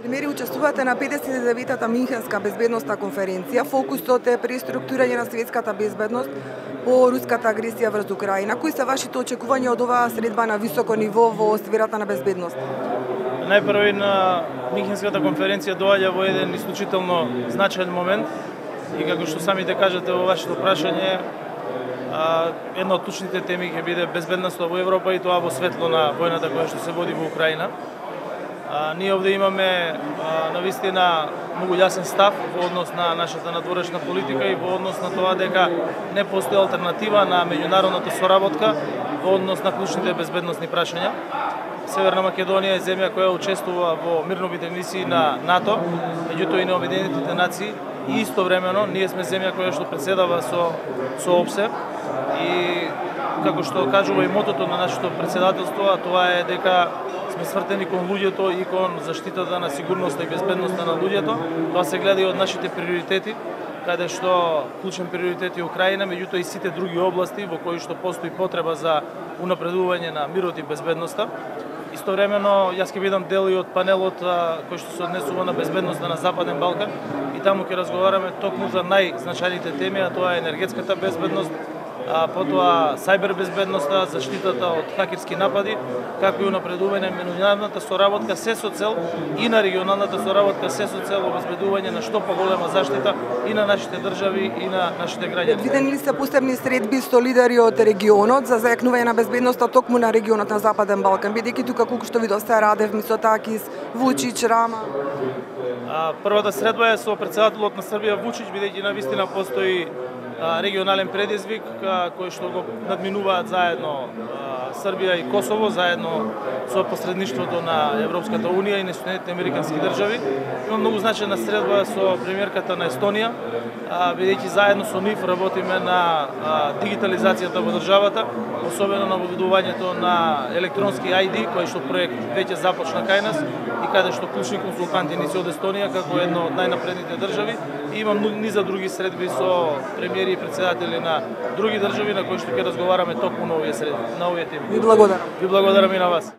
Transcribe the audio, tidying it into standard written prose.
Примери учествувате на 59-та Минхенска безбедносна конференција. Фокусот е преструктурирање на светската безбедност по руската агресија врз Украина. Кои се вашите очекувања од оваа средба на високо ниво во сферата на безбедност? Најпрво на Минхенската конференција доаѓа во еден исклучително значаен момент и како што самите кажете во вашето прашање, една од клучните теми ќе биде безбедноста во Европа и тоа во светло на војната која што се води во Украина. Ние овде имаме навистина многу јасен став во однос на нашата надворешна политика и во однос на тоа дека не постои алтернатива на меѓународната соработка во однос на клучните безбедносни прашања. Северна Македонија е земја која учествува во мирновите мисии на НАТО, меѓутоа и на Обединетите нации, и истовремено ние сме земја која што претседава со ОПСЕ и како што кажува и мотото на нашето претседателство, тоа е дека сме свртени кон луѓето и кон заштитата на сигурноста и безбедноста на луѓето. Тоа се гледа и од нашите приоритети, каде што клучен приоритет е Украина, меѓутоа и сите други области во кои што постои потреба за унапредување на мирот и безбедноста. Истовремено, јас ќе бидам дел и од панелот кој што се однесува на безбедноста на Западен Балкан и таму ќе разговараме токму за најзначајните теми, а тоа е енергетската безбедност, потоа сајбер безбедноста, заштитата од хакерски напади, како и унапредување на меѓународната соработка, се со цел и на регионалната соработка, се со цел обезбедување на што поголема заштита и на нашите држави и на нашите граѓани. Предвидени ли се посебни средби со лидери од регионот за зајакнување на безбедноста токму на регионот на Западен Балкан, бидејќи тука колку што видовте Радев, Мицотакис, Вучич, Рама? Првата средба е со претседателот на Србија Вучич, бидејќи навистина постои регионален предизвик кој што го надминуваат заедно Србија и Косово, заедно со посредништвото на Европската Унија и на Соединетите Американски држави. Има многу значајна средба со премиерката на Естонија, бидејќи заедно со нив работиме на дигитализацијата во државата, особено на воведувањето на електронски ID, кој што проект веќе започна кај нас и каде што клучни консултанти ни се од Естонија како една од најнапредните држави. И има низа други средби со премиери и претседатели на други држави на кои што ќе разговараме токму на овие теми. Ви благодарам. Ви благодарам и на вас.